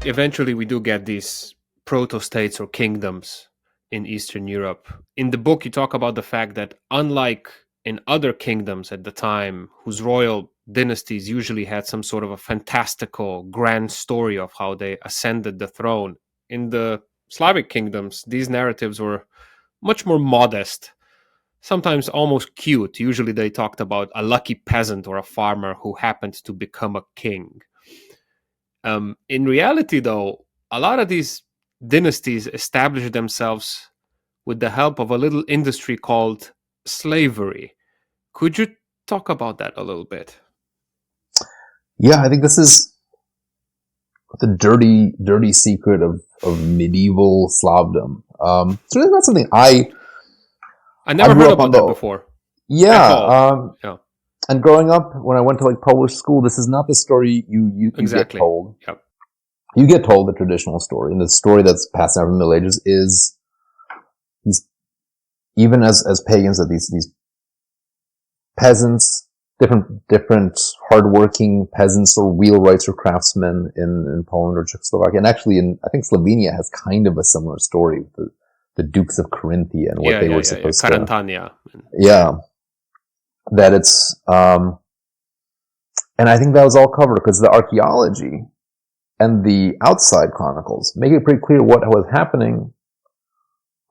eventually we do get these proto-states or kingdoms in Eastern Europe. In the book, you talk about the fact that unlike in other kingdoms at the time, whose royal dynasties usually had some sort of a fantastical, grand story of how they ascended the throne, in the Slavic kingdoms, these narratives were much more modest, sometimes almost cute. Usually they talked about a lucky peasant or a farmer who happened to become a king. In reality, though, a lot of these dynasties established themselves with the help of a little industry called slavery. Could you talk about that a little bit? Yeah, I think this is the dirty secret of medieval Slavdom. It's really not something I never heard about that before. Yeah, yeah. And growing up, when I went to like Polish school, this is not the story you exactly get told. Yep. You get told the traditional story, and the story that's passed down from the Middle Ages is these, even as pagans, that these peasants, different hardworking peasants or wheelwrights or craftsmen in Poland or Czechoslovakia, and actually I think Slovenia has kind of a similar story with the Dukes of Carinthia and what they were supposed to. Carantania. Yeah. That it's, and I think that was all covered because the archaeology and the outside chronicles make it pretty clear what was happening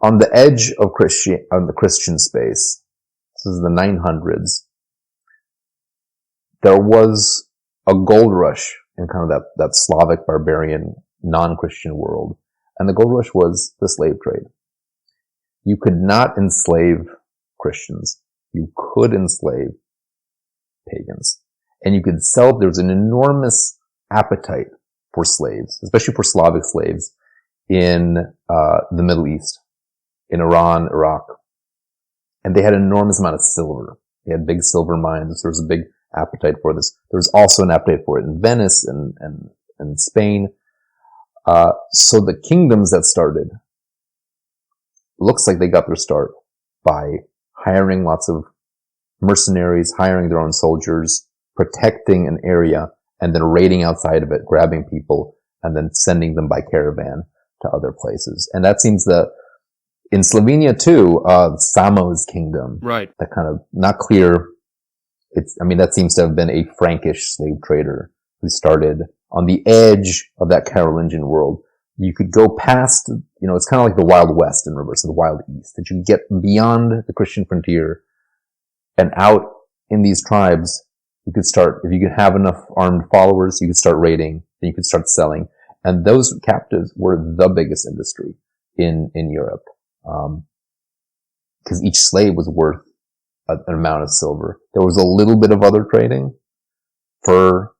on the edge of the Christian space. This is the 900s. There was a gold rush in kind of that Slavic barbarian non-Christian world. And the gold rush was the slave trade. You could not enslave Christians. You could enslave pagans. And you could sell, there was an enormous appetite for slaves, especially for Slavic slaves in the Middle East, in Iran, Iraq. And they had an enormous amount of silver. They had big silver mines. There was a big appetite for this. There was also an appetite for it in Venice and Spain. So the kingdoms that started, looks like they got their start by hiring lots of mercenaries, hiring their own soldiers, protecting an area, and then raiding outside of it, grabbing people, and then sending them by caravan to other places. And that seems that in Slovenia too, Samo's kingdom, right? That kind of not clear. That seems to have been a Frankish slave trader who started on the edge of that Carolingian world. You could go past, it's kind of like the Wild West in reverse, the Wild East, that you get beyond the Christian frontier and out in these tribes. You could start, if you could have enough armed followers, you could start raiding, then you could start selling. And those captives were the biggest industry in Europe. Because each slave was worth an amount of silver. There was a little bit of other trading, fur,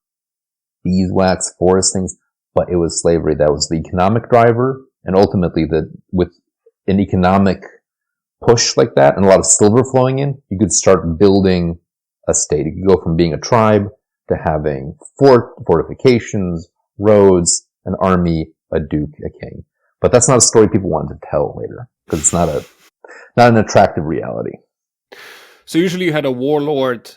beeswax, forest things, but it was slavery that was the economic driver. And ultimately, with an economic push like that and a lot of silver flowing in, you could start building a state. You could go from being a tribe to having fortifications, roads, an army, a duke, a king. But that's not a story people wanted to tell later because it's not an attractive reality. So usually you had a warlord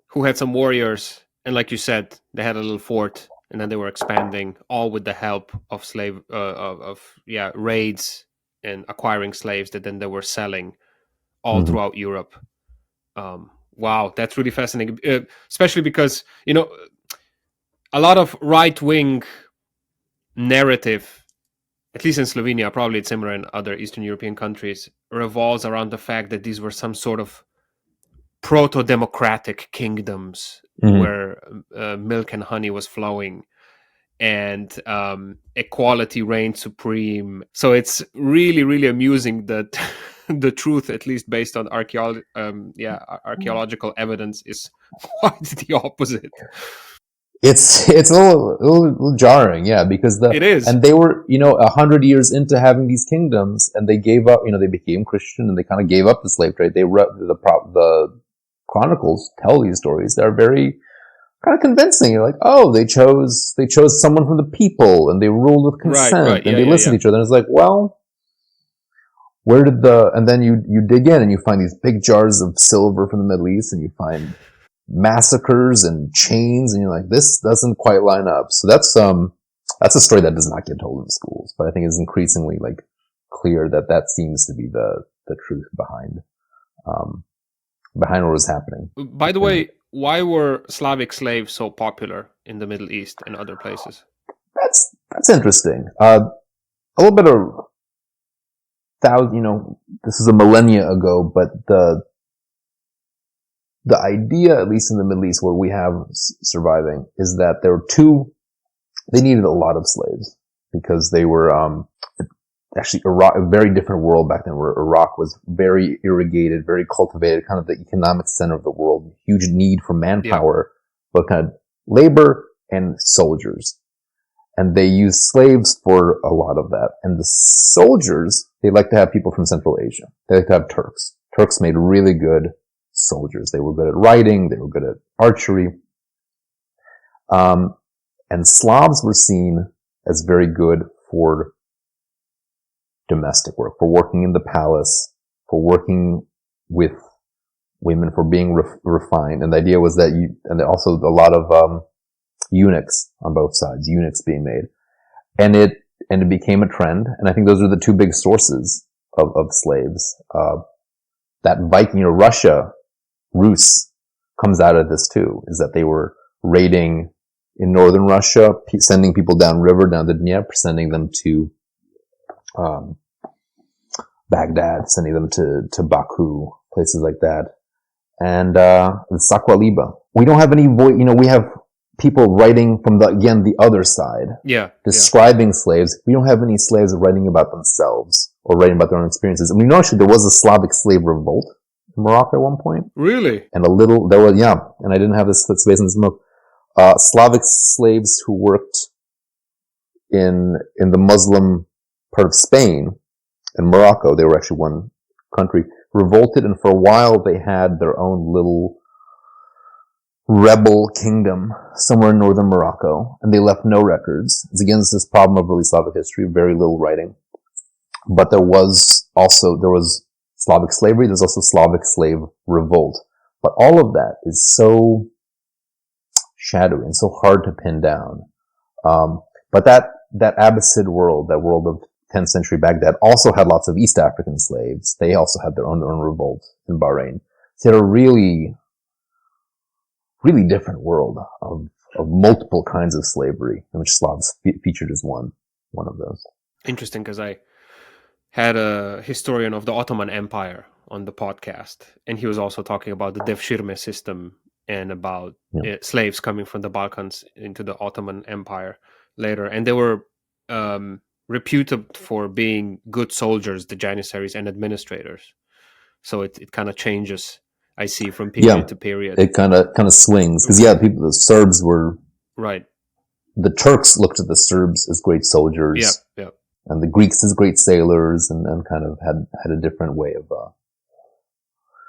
who had some warriors, and like you said, they had a little fort, and then they were expanding, all with the help of raids and acquiring slaves that then they were selling all throughout Europe. Wow, that's really fascinating, especially because a lot of right-wing narrative, at least in Slovenia, probably it's similar in other Eastern European countries, revolves around the fact that these were some sort of proto-democratic kingdoms where milk and honey was flowing and equality reigned supreme. So it's really, really amusing that the truth, at least based on archaeological evidence, is quite the opposite. It's a little jarring, yeah, because it is, and they were 100 years into having these kingdoms, and they gave up. They became Christian, and they kind of gave up the slave trade. They wrote the chronicles tell these stories. They're very kind of convincing. You're like, oh, they chose someone from the people, and they ruled with consent, and they listened to each other. And it's like, well, where did and then you dig in and you find these big jars of silver from the Middle East, and you find massacres and chains, and you're like, this doesn't quite line up. So that's That's a story that does not get told in schools, but I think it's increasingly like clear that that seems to be the truth behind what was happening. By the way, why were Slavic slaves so popular in the Middle East and other places? That's interesting. A little bit of this is a millennia ago, but the idea, at least in the Middle East, where we have surviving, is that there were they needed a lot of slaves because they were actually Iraq, a very different world back then, where Iraq was very irrigated, very cultivated, kind of the economic center of the world, huge need for manpower, but kind of labor and soldiers. And they used slaves for a lot of that. And the soldiers, they like to have people from Central Asia. They like to have Turks. Turks made really good soldiers. They were good at writing. They were good at archery. And Slavs were seen as very good for domestic work, for working in the palace, for working with women, for being refined. And the idea was that and also a lot of eunuchs on both sides, eunuchs being made. And it became a trend. And I think those are the two big sources of slaves. That Viking, Russia, Rus comes out of this too, is that they were raiding in northern Russia, sending people downriver, down the Dnieper, sending them to Baghdad, sending them to Baku, places like that. And Saqualiba. We don't have any voice, we have people writing from the other side. Describing slaves. We don't have any slaves writing about themselves or writing about their own experiences. And we know actually there was a Slavic slave revolt in Morocco at one point. Really? And and I didn't have this space in this book. Slavic slaves who worked in the Muslim part of Spain and Morocco, they were actually one country, revolted, and for a while they had their own little rebel kingdom somewhere in northern Morocco, and they left no records. It's again this problem of really Slavic history, very little writing. But there was Slavic slavery, there's also Slavic slave revolt. But all of that is so shadowy and so hard to pin down. But that Abbasid world, that world of 10th century Baghdad, also had lots of East African slaves. They also had their own revolt in Bahrain. So you had a really, really different world of multiple kinds of slavery, in which Slavs featured as one of those. Interesting, because I had a historian of the Ottoman Empire on the podcast, and he was also talking about the devshirme system and about slaves coming from the Balkans into the Ottoman Empire later. And they were reputed for being good soldiers, the janissaries and administrators. So it kind of changes, I see, from period to period. It kind of swings. Because, the Serbs were... Right. The Turks looked at the Serbs as great soldiers. Yeah. And the Greeks as great sailors, and kind of had a different way of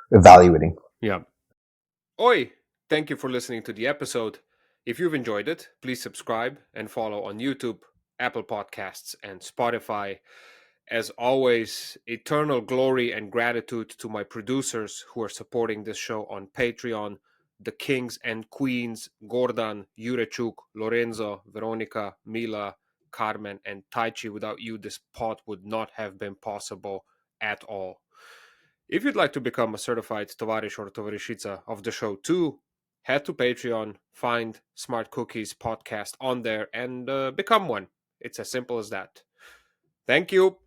evaluating. Yeah. Oi! Thank you for listening to the episode. If you've enjoyed it, please subscribe and follow on YouTube, Apple Podcasts, and Spotify. As always, eternal glory and gratitude to my producers who are supporting this show on Patreon, the kings and queens, Gordan, Jurechuk, Lorenzo, Veronica, Mila, Carmen, and Taichi. Without you, this pod would not have been possible at all. If you'd like to become a certified Tovarish or Tovarishica of the show too, head to Patreon, find Smart Cookies podcast on there, and become one. It's as simple as that. Thank you.